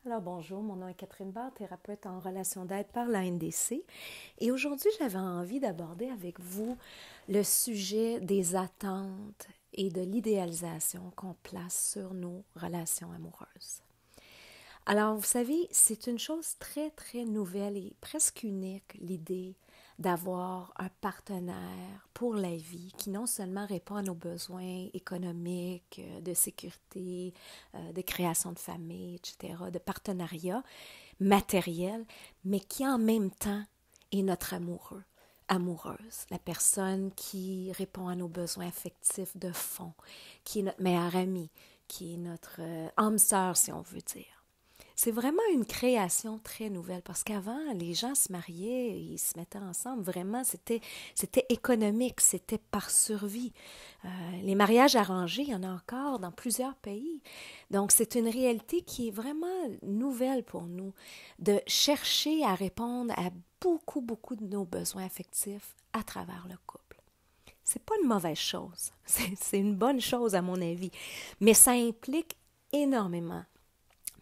Alors bonjour, mon nom est Catherine Barre, thérapeute en relation d'aide par l'ANDC. Et aujourd'hui, j'avais envie d'aborder avec vous le sujet des attentes et de l'idéalisation qu'on place sur nos relations amoureuses. Alors, vous savez, c'est une chose très, très nouvelle et presque unique, l'idée d'avoir un partenaire pour la vie qui non seulement répond à nos besoins économiques, de sécurité, de création de famille, etc., de partenariat matériel, mais qui en même temps est notre amoureux, amoureuse, la personne qui répond à nos besoins affectifs de fond, qui est notre meilleure amie, qui est notre âme sœur, si on veut dire. C'est vraiment une création très nouvelle parce qu'avant, les gens se mariaient, ils se mettaient ensemble. Vraiment, c'était économique, c'était par survie. Les mariages arrangés, il y en a encore dans plusieurs pays. Donc, c'est une réalité qui est vraiment nouvelle pour nous, de chercher à répondre à beaucoup, beaucoup de nos besoins affectifs à travers le couple. C'est pas une mauvaise chose, c'est une bonne chose à mon avis, mais ça implique énormément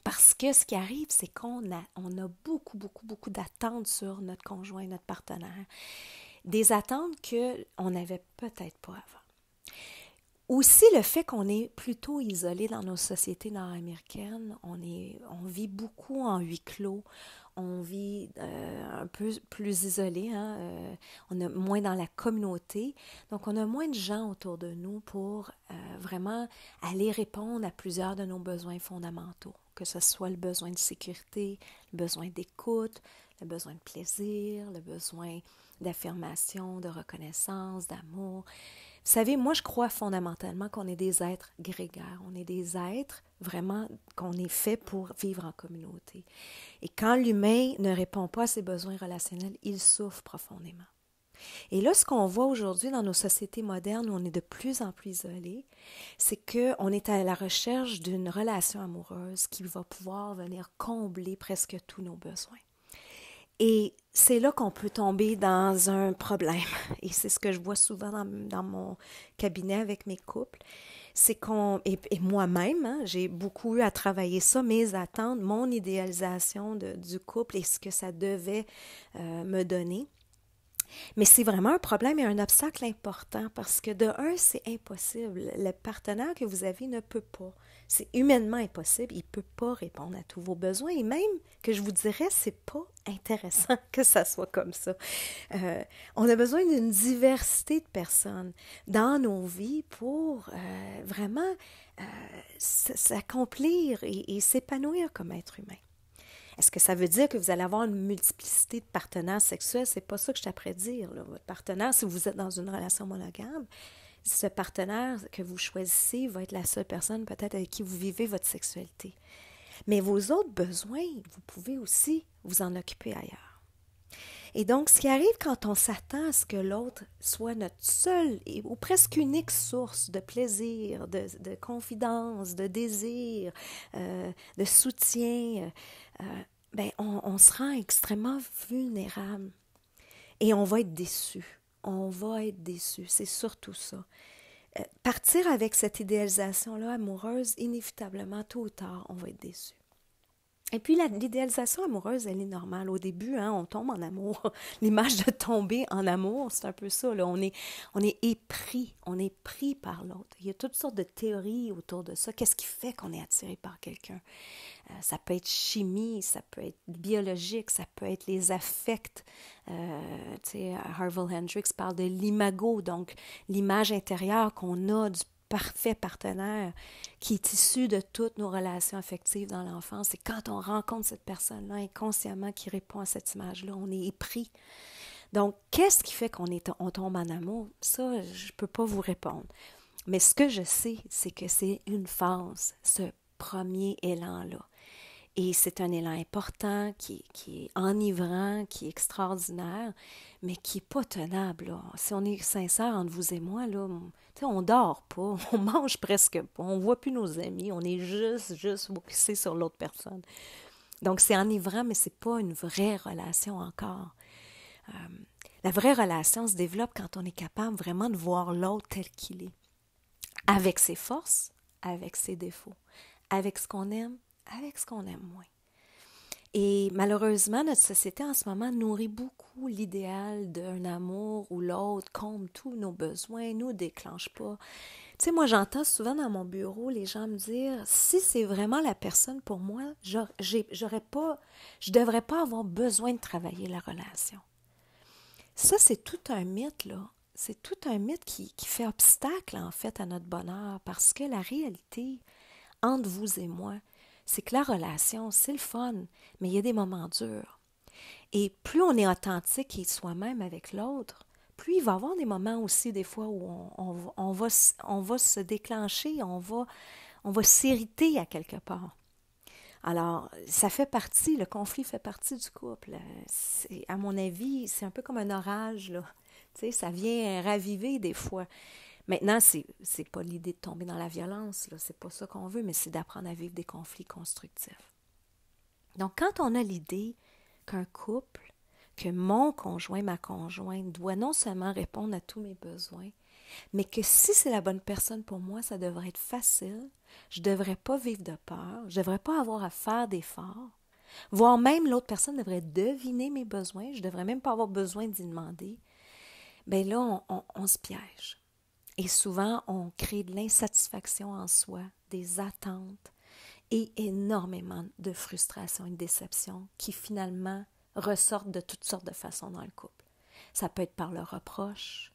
parce que ce qui arrive, c'est qu'on a beaucoup, beaucoup, beaucoup d'attentes sur notre conjoint, notre partenaire. Des attentes qu'on n'avait peut-être pas avant. Aussi, le fait qu'on est plutôt isolé dans nos sociétés nord-américaines, on vit beaucoup en huis clos, on vit un peu plus isolé, hein, on est moins dans la communauté, donc on a moins de gens autour de nous pour vraiment aller répondre à plusieurs de nos besoins fondamentaux, que ce soit le besoin de sécurité, le besoin d'écoute, le besoin de plaisir, le besoin d'affirmation, de reconnaissance, d'amour. Vous savez, moi, je crois fondamentalement qu'on est des êtres grégaires. On est des êtres vraiment qu'on est fait pour vivre en communauté. Et quand l'humain ne répond pas à ses besoins relationnels, il souffre profondément. Et là, ce qu'on voit aujourd'hui dans nos sociétés modernes où on est de plus en plus isolé, c'est qu'on est à la recherche d'une relation amoureuse qui va pouvoir venir combler presque tous nos besoins. Et c'est là qu'on peut tomber dans un problème. Et c'est ce que je vois souvent dans mon cabinet avec mes couples. C'est et moi-même, hein, j'ai beaucoup eu à travailler ça, mes attentes, mon idéalisation du couple et ce que ça devait me donner. Mais c'est vraiment un problème et un obstacle important parce que de un, c'est impossible. Le partenaire que vous avez ne peut pas. C'est humainement impossible. Il ne peut pas répondre à tous vos besoins. Et même que je vous dirais, c'est pas intéressant que ça soit comme ça. On a besoin d'une diversité de personnes dans nos vies pour vraiment s'accomplir et s'épanouir comme être humain. Est-ce que ça veut dire que vous allez avoir une multiplicité de partenaires sexuels? C'est pas ça que je t'apprends à dire. Là. Votre partenaire, si vous êtes dans une relation monogame, ce partenaire que vous choisissez va être la seule personne peut-être avec qui vous vivez votre sexualité. Mais vos autres besoins, vous pouvez aussi vous en occuper ailleurs. Et donc, ce qui arrive quand on s'attend à ce que l'autre soit notre seule ou presque unique source de plaisir, de confidence, de désir, de soutien, on se rend extrêmement vulnérable et on va être déçu. On va être déçu, c'est surtout ça. Partir avec cette idéalisation-là amoureuse, inévitablement, tôt ou tard, on va être déçu. Et puis, l'idéalisation amoureuse, elle est normale. Au début, hein, on tombe en amour. L'image de tomber en amour, c'est un peu ça. Là. On est épris, on est pris par l'autre. Il y a toutes sortes de théories autour de ça. Qu'est-ce qui fait qu'on est attiré par quelqu'un? Ça peut être chimie, ça peut être biologique, ça peut être les affects. Harville Hendricks parle de l'imago, donc l'image intérieure qu'on a du parfait partenaire qui est issu de toutes nos relations affectives dans l'enfance. Et quand on rencontre cette personne-là inconsciemment qui répond à cette image-là, on est épris. Donc, qu'est-ce qui fait on tombe en amour? Ça, je ne peux pas vous répondre. Mais ce que je sais, c'est que c'est une phase, ce premier élan-là. Et c'est un élan important, qui est enivrant, qui est extraordinaire, mais qui n'est pas tenable. Là. Si on est sincère entre vous et moi, là, on dort pas, on mange presque pas, on ne voit plus nos amis, on est juste focusé sur l'autre personne. Donc c'est enivrant, mais ce n'est pas une vraie relation encore. La vraie relation se développe quand on est capable vraiment de voir l'autre tel qu'il est, avec ses forces, avec ses défauts, avec ce qu'on aime, avec ce qu'on aime moins. Et malheureusement, notre société en ce moment nourrit beaucoup l'idéal d'un amour où l'autre comble tous nos besoins, nous déclenche pas. Tu sais, moi, j'entends souvent dans mon bureau les gens me dire, si c'est vraiment la personne pour moi, je devrais pas avoir besoin de travailler la relation. Ça, c'est tout un mythe, là. C'est tout un mythe qui fait obstacle, en fait, à notre bonheur, parce que la réalité, entre vous et moi, c'est que la relation, c'est le fun, mais il y a des moments durs. Et plus on est authentique et soi-même avec l'autre, plus il va y avoir des moments aussi, des fois, où on va se déclencher, on va s'irriter à quelque part. Alors, ça fait partie, le conflit fait partie du couple. À mon avis, c'est un peu comme un orage, là. Tu sais, ça vient raviver des fois. Maintenant, c'est pas l'idée de tomber dans la violence, là. C'est pas ça qu'on veut, mais c'est d'apprendre à vivre des conflits constructifs. Donc, quand on a l'idée qu'un couple, que mon conjoint, ma conjointe doit non seulement répondre à tous mes besoins, mais que si c'est la bonne personne pour moi, ça devrait être facile, je ne devrais pas vivre de peur, je ne devrais pas avoir à faire d'efforts, voire même l'autre personne devrait deviner mes besoins, je ne devrais même pas avoir besoin d'y demander, bien là, on se piège. Et souvent, on crée de l'insatisfaction en soi, des attentes et énormément de frustration et de déception qui finalement ressortent de toutes sortes de façons dans le couple. Ça peut être par le reproche,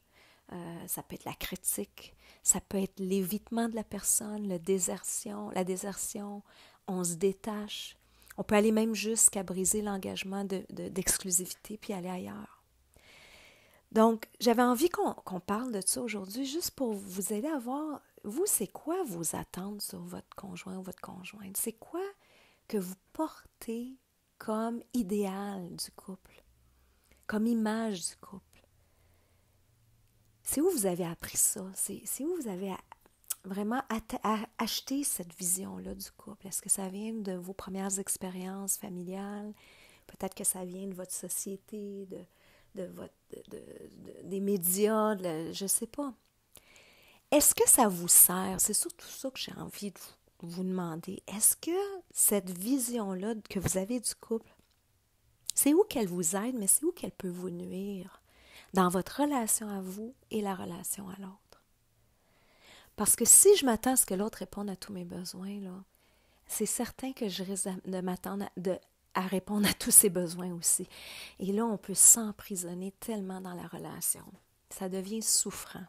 ça peut être la critique, ça peut être l'évitement de la personne, la désertion, on se détache. On peut aller même jusqu'à briser l'engagement d'exclusivité puis aller ailleurs. Donc, j'avais envie qu'on parle de ça aujourd'hui, juste pour vous aider à voir, vous, c'est quoi vos attentes sur votre conjoint ou votre conjointe? C'est quoi que vous portez comme idéal du couple, comme image du couple? C'est où vous avez appris ça? C'est où vous avez vraiment acheté cette vision-là du couple? Est-ce que ça vient de vos premières expériences familiales? Peut-être que ça vient de votre société, des médias, je ne sais pas. Est-ce que ça vous sert? C'est surtout ça que j'ai envie de vous demander. Est-ce que cette vision-là que vous avez du couple, c'est où qu'elle vous aide, mais c'est où qu'elle peut vous nuire dans votre relation à vous et la relation à l'autre? Parce que si je m'attends à ce que l'autre réponde à tous mes besoins, là, c'est certain que je risque de m'attendre à répondre à tous ses besoins aussi. Et là, on peut s'emprisonner tellement dans la relation. Ça devient souffrant.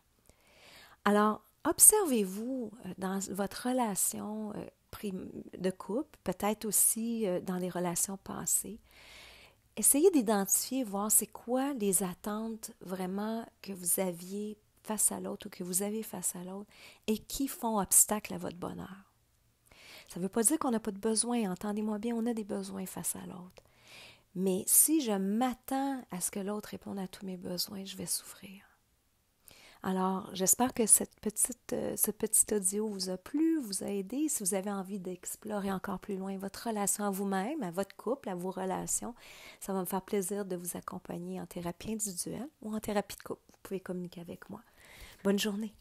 Alors, observez-vous dans votre relation de couple, peut-être aussi dans les relations passées. Essayez d'identifier, voir c'est quoi les attentes vraiment que vous aviez face à l'autre ou que vous avez face à l'autre et qui font obstacle à votre bonheur. Ça ne veut pas dire qu'on n'a pas de besoin, entendez-moi bien, on a des besoins face à l'autre. Mais si je m'attends à ce que l'autre réponde à tous mes besoins, je vais souffrir. Alors, j'espère que ce petit audio vous a plu, vous a aidé. Si vous avez envie d'explorer encore plus loin votre relation à vous-même, à votre couple, à vos relations, ça va me faire plaisir de vous accompagner en thérapie individuelle ou en thérapie de couple. Vous pouvez communiquer avec moi. Bonne journée.